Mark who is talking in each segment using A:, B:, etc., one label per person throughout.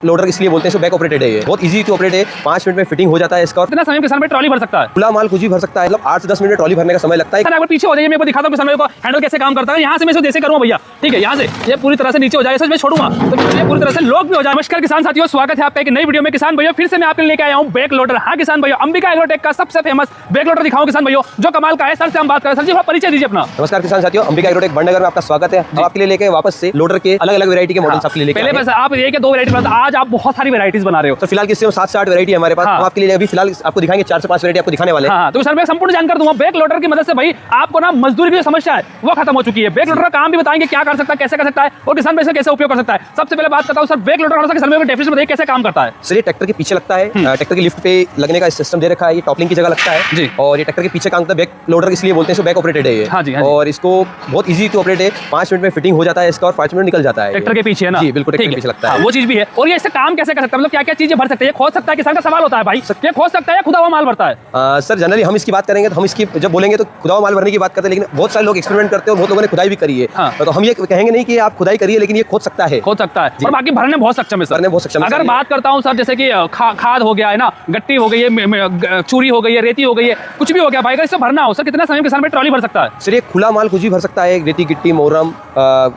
A: Loader इसलिए बोलते हैं इसको बैक ऑपरेटेड है, ये बहुत इजी टू ऑपरेट है। 5 मिनट में फिटिंग हो जाता है इसका।
B: कितना समय किसान भाई ट्रॉली भर सकता है?
A: खुला माल कुछ भी भर सकता है, मतलब 8 से 10 मिनट में ट्रॉली भरने का समय लगता है।
B: सर अगर पीछे हो जाइए, मैं दिखाता हूँ किसान भाई को हैंडल कैसे काम करता है। यहाँ से मैं इसको जैसे करूँगा भैया, ठीक है, यहाँ से ये पूरी तरह से नीचे हो जाएगा, मैं छोड़ूंगा तो ये पूरी तरह से लॉक भी हो जाए। नमस्कार किसान साथियों, स्वागत है आपका एक नई वीडियो में। किसान भैया फिर से मैं आपके लेके आया हूँ बैक लोडर। हाँ किसान भैया, अंबिका एग्रोटेक का सबसे फेमस बैक लोडर दिखाऊं किसान भैया, जो कमाल का है। सर से हम बात करें, सर जी थोड़ा परिचय दीजिए अपना।
A: नमस्कार किसान साथियों, अंबिका एग्रोटेक बड़नगर में आपका स्वागत है। अब आपके लिए लेके वापस से लोडर के अलग अलग वैरायटी के मॉडल्स आपके लिए लेके
B: पहले बस आप एक या दो वैरायटी, आज आप बहुत सारी वैरायटीज बना रहे हो।
A: तो फिलहाल किससे 7 से 8 वैरायटी हमारे पास। हम आपके लिए अभी फिलहाल आपको दिखाएंगे 4 से 5 वैरायटी आपको दिखाने वाले हैं।
B: हाँ, तो सर मैं संपूर्ण जानकारी दूंगा। बैक लोडर की मदद से भाई आपको ना मजदूरी की जो समस्या है वो खत्म हो चुकी है। बैक लोडर का काम भी बताएंगे, क्या कर सकता है, कैसे कर सकता है और किसान भाई इसका कैसे उपयोग कर सकता है। सबसे पहले बात करता हूँ सर बैक लोडर का, किसान भाई डेफिनेशन बताइए कैसे काम करता है।
A: सर ये ट्रैक्टर के पीछे लगता है, ट्रैक्टर की लिफ्ट पे लगने का सिस्टम दे रखा है। ये टॉपलिंग की जगह लगता है
B: जी।
A: और ये ट्रैक्टर के पीछे काम करता है। बैक लोडर इसलिए बोलते हैं इसको बैक ऑपरेटेड है ये।
B: हाँ जी, हाँ जी।
A: और इसको बहुत इजी टू ऑपरेट है। 5 मिनट में फिटिंग हो जाता है इसका और 5 मिनट निकल जाता है।
B: ट्रैक्टर के पीछे है ना?
A: जी बिल्कुल, ट्रैक्टर के पीछे लगता है।
B: वो चीज भी है। और ये इससे काम कैसे कर सकता है, मतलब क्या क्या चीजें भर सकते हैं? ये खोद सकता है, किसान का सवाल होता है भाई, ये खोद सकता है या खुदा हुआ माल भरता है?
A: सर जनरली हम इसकी बात करेंगे तो हम इसकी जब बोलेंगे तो खुदा हुआ माल भरने की बात करते हैं, लेकिन बहुत सारे लोग एक्सपेरिमेंट करते हैं और बहुत लोगों ने खुदाई भी करी है।
B: हाँ।
A: तो हम ये कहेंगे नहीं कि आप खुदाई करिए, लेकिन ये खोद सकता है,
B: खोद सकता है और बाकी भरने बहुत सक्षम है सर।
A: भरने बहुत सक्षम है।
B: अगर बात करता हूँ सर, जैसे कि खाद हो गया है ना, गट्टी हो गई है, चूरी हो गई है, रेती हो गई है, कुछ भी हो गया भाई, अगर इससे भरना हो सर कितना समय किसान में ट्रॉली भर सकता है?
A: सर ये खुला माल कुछ भी भर सकता है, रेती गिट्टी मोरम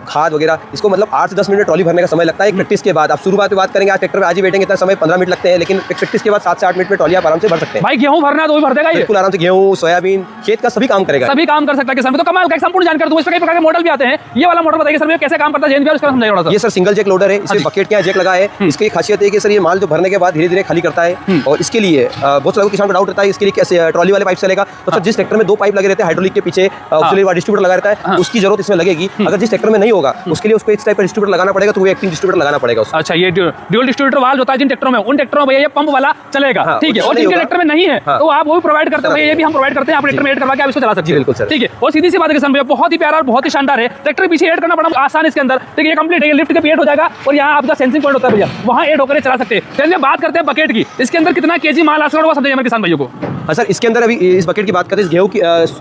A: खाद वगैरह। इसको मतलब 8 से 10 मिनट ट्रॉली भरने का समय लगता है प्रैक्टिस के बाद। आप शुरुआत में बात करेंगे, आज ट्रैक्टर में आज ही बैठेंगे इतना समय 15 मिनट लगते हैं, लेकिन प्रैक्टिस के बाद 7 से 8 मिनट में ट्रॉली आप आराम से भर सकते हैं।
B: भाई गेहूं भरना है तो भी भर देगा ये
A: बिल्कुल आराम से। गेहूं, सोयाबीन, खेत का सभी काम करेगा,
B: सभी काम कर सकता है किसान। तो कमाल का संपूर्ण जानकारी दूं। इसमें कई प्रकार के मॉडल भी आते हैं। ये वाला मॉडल बताइए सर कैसे काम करता है, उसका समझाइए थोड़ा सा।
A: ये सर सिंगल जैक लोडर है, इसमें बकेट क्या जैक लगा है। इसकी खासियत है कि सर ये माल जो भरने के बाद धीरे धीरे खाली करता है। और इसके लिए बहुत सारे किसान को डाउट रहता है इसके लिए कैसे ट्रॉली वाले पाइप चलेगा। तो सर जिस ट्रैक्टर में 2 पाइप लगे रहते हैं हाइड्रोलिक के पीछे, उसके लिए डिस्ट्रीब्यूटर लगा रहता है, उसकी जरूरत इसमें लगेगी। अगर जिस ट्रैक्टर में नहीं होगा उसके लिए उसको इस टाइप का डिस्ट्रीब्यूटर लगाना पड़ेगा, तो वो एक्टिंग डिस्ट्रीब्यूटर लगाना पड़ेगा उसको।
B: अच्छा, ये ड्यूल डिस्ट्रीब्यूटर वाल्व होता है जिन ट्रैक्टरों में, उन ट्रैक्टरों में ये पंप वाला चलेगा, ठीक है। और जिनके ट्रैक्टर में नहीं है तो आप वो भी प्रोवाइड करते हैं, ये भी हम प्रोवाइड करते हैं। आप ट्रैक्टर में ऐड करवा के आप इसको चला सकते हैं।
A: बिल्कुल सर,
B: ठीक है। और सीधी सी बात है किसान भैया, बहुत ही प्यारा और बहुत ही शानदार है। ट्रैक्टर पीछे ऐड करना बड़ा आसान है इसके अंदर, ठीक है। ये कंप्लीट है, ये लिफ्ट के ऐड हो जाएगा और यहाँ आपका सेंसिंग पॉइंट होता है भैया, वहाँ ऐड होकर चला सकते हैं। चलिए बात करते हैं बकेट की। इसके अंदर कितना केजी माल आ सकता है वो समझाइए किसान भाइयों को।
A: हाँ सर, इसके अंदर अभी इस बकेट की बात करें, इस गेहूं की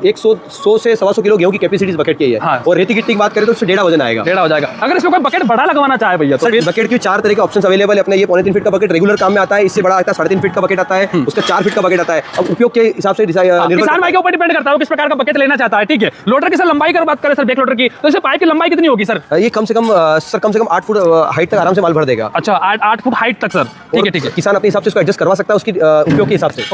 A: 100 से 125 किलो गेहूं की कैपेसिटी इस बकेट की है।
B: हाँ।
A: और रेती गिट्टी की बात करें तो उससे 1.5 वजन आएगा।
B: 1.5 हो जाएगा। अगर इसमें कोई बकेट बड़ा लगवाना चाहे भैया तो
A: सर बकेट के 4 तरह के ऑप्शन अवेलेबल है अपने। ये 3.5 फीट का बकेट रेगुलर काम में आता है, इससे बड़ा आता है 3.5 फीट का बकेट आता है, उसका 4 फीट का बकेट आता है। अब उपयोग के हिसाब से
B: किसान भाई के ऊपर डिपेंड करता है किस प्रकार का बकेट लेना चाहता है, ठीक है। लोडर की सर लंबाई की बात करें सर, बैक लोडर की, तो इसे पाइप की लंबाई कितनी होगी सर?
A: ये कम से कम 8 फुट हाइट तक आराम से माल भर देगा।
B: अच्छा, 8 फुट हाइट तक सर, ठीक है, ठीक है।
A: किसान अपने हिसाब से इसको एडजस्ट करवा सकता है उसकी उपयोग के हिसाब से।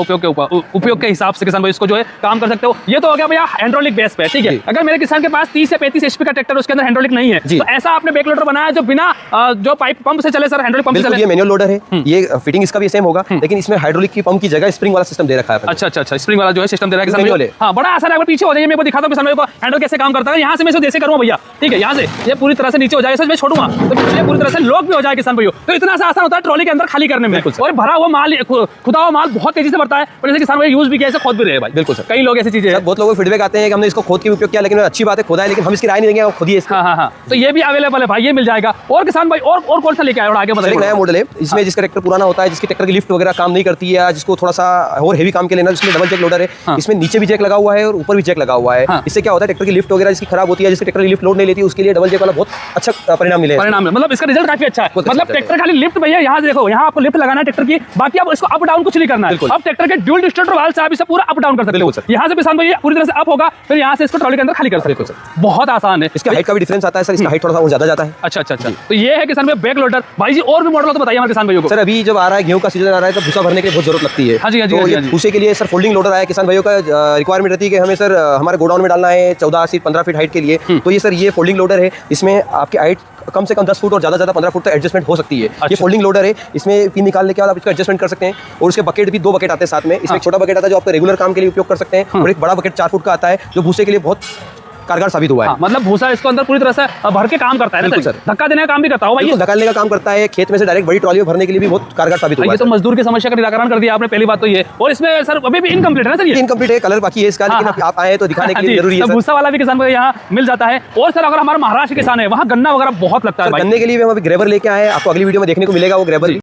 B: उपयोग के हिसाब से किसान भाई इसको जो है काम कर सकते हो। ये तो हो गया भैया हाइड्रोलिक बेस पे, ठीक है। अगर मेरे किसान के पास 30 से 35 HP का ट्रैक्टर, उसके अंदर हाइड्रोलिक नहीं है, तो ऐसा आपने बैक लोडर बनाया जो बिना जो पाइप पंप से चले सर, हाइड्रोलिक पंप से चले?
A: ये मैनुअल लोडर है, ये फिटिंग इसका भी सेम होगा, लेकिन इसमें हाइड्रोलिक की पंप की जगह स्प्रिंग वाला सिस्टम दे रखा है।
B: अच्छा, स्प्रिंग वाला जो है सिस्टम दे रहा है किसान भाई। हाँ, बड़ा आसान है। अगर पीछे हो जाइए, मैं दिखाता हूँ किसान भाई को हैंडल कैसे काम करता है। यहाँ से मैं इसको जैसे करूँगा भैया, ठीक है, यहाँ से ये पूरी तरह से नीचे हो जाएगा, मैं छोड़ूंगा तो ये पूरी तरह से लॉक भी हो जाएगा किसान भाई। तो इतना सा आसान होता है ट्रॉली के अंदर खाली करने में। और भरा हुआ माल, खुदा हुआ माल बहुत तेजी से बढ़ता है, पर जैसे किसान भाई यूज भी किया, ऐसे खोद भी रहे भाई।
A: बिल्कुल सर,
B: कई लोग ऐसी चीजें हैं,
A: बहुत लोगों को फीडबैक आते हैं कि हमने इसको खोद के उपयोग किया, लेकिन अच्छी बात है खोदा है, लेकिन हम इसकी राय नहीं देंगे, खुद ही।
B: हाँ, तो ये भी अवेलेबल है भाई, ये मिल जाएगा। और किसान भाई और कौन सा लेके आए आगे बताइए?
A: नया मॉडल है, इसमें जिसका ट्रैक्टर पुराना होता है, जिसके ट्रैक्टर की लिफ्ट वगैरह काम नहीं करती है, जिसको थोड़ा सा और हेवी काम के लेना, जिसमें डबल जैक लोडर है। इसमें नीचे भी जैक लगा हुआ है और ऊपर भी जैक लगा हुआ है। इससे क्या होता है, ट्रैक्टर की लिफ्ट वगैरह जिसकी खराब होती है, जिसके ट्रैक्टर की लिफ्ट लोड नहीं लेती, उसके लिए डबल जैक वाला बहुत अच्छा परिणाम मिलेगा।
B: मतलब इसका रिजल्ट काफी अच्छा है। मतलब ट्रैक्टर खाली लिफ्ट भैया, यहाँ देखो, यहाँ आपको लिफ्ट लगाना है ट्रैक्टर की, बाकी आप इसको अप डाउन कुछ नहीं करना है। अब ट्रैक्टर के ड्यूल डिस्ट्रीब्यूटर वाल्व से आप इसे पूरा अप डाउन कर सकते हो। यहाँ से किसान भाई पूरी तरह से अप होगा, फिर यहाँ से इसको ट्रॉली के अंदर खाली कर सकते हो। बहुत आसान है।
A: इसका हाइट का भी डिफरेंस आता है सर, इसका हाइट थोड़ा सा और ज्यादा जाता है।
B: अच्छा, तो ये है किसान भाई बैक लोडर। भाई जी और भी मॉडल तो बताइए हमारे किसान भाइयों को।
A: सर अभी जब आ रहा है गेहूं का सीजन आ रहा है, तो भूसा भरने के लिए बहुत जरूरत लगती है।
B: हाँ जी।
A: भूसे के लिए सर फोल्डिंग लोडर आया, किसान भाइयों का रिक्वायरमेंट रहती है कि हमें सर हमारे गोडाउन में डालना है 14 से 15 फीट हाइट के लिए। तो ये सर ये फोल्डिंग लोडर है, इसमें आपकी हाइट कम से कम 10 फुट और ज्यादा 15 फुट तक एडजस्टमेंट हो सकती है। ये फोल्डिंग लोडर है, इसमें पिन निकालने के बाद आप इसका एडजस्टमेंट कर सकते हैं। और उसके बकेट भी 2 बकेट आते हैं साथ में। इसमें एक छोटा बकेट आता है जो आप रेगुलर काम के लिए उपयोग कर सकते हैं, और एक बड़ा बकेट 4 फुट का आता है जो भूसे के लिए बहुत कारगर साबित हुआ है।
B: मतलब भूसा इसको अंदर पूरी तरह से भर के काम करता है ना सर, धक्का देने का काम भी करता है भाई,
A: धक्का देने का काम करता है। खेत में से डायरेक्ट बड़ी ट्रॉली में भरने के लिए भी बहुत कारगर साबित हुआ है।
B: ये तो मजदूर की समस्या का निराकरण कर दिया आपने, पहली बात तो ये। और इसमें सर अभी भी इनकम्प्लीट है ना सर, ये
A: इनकम्प्लीट है, कलर बाकी है इसका, लेकिन आप आए तो दिखाने के लिए जरूरी है।
B: भूसा वाला भी किसान को यहाँ मिल जाता है। और सर अगर हमारा महाराष्ट्र किसान है, वहाँ गन्ना वगैरह बहुत लगता है,
A: गन्ने के लिए हम अभी ग्रेबर लेके आए, आपको अगली वीडियो में देखने को मिलेगा वो ग्रेबर।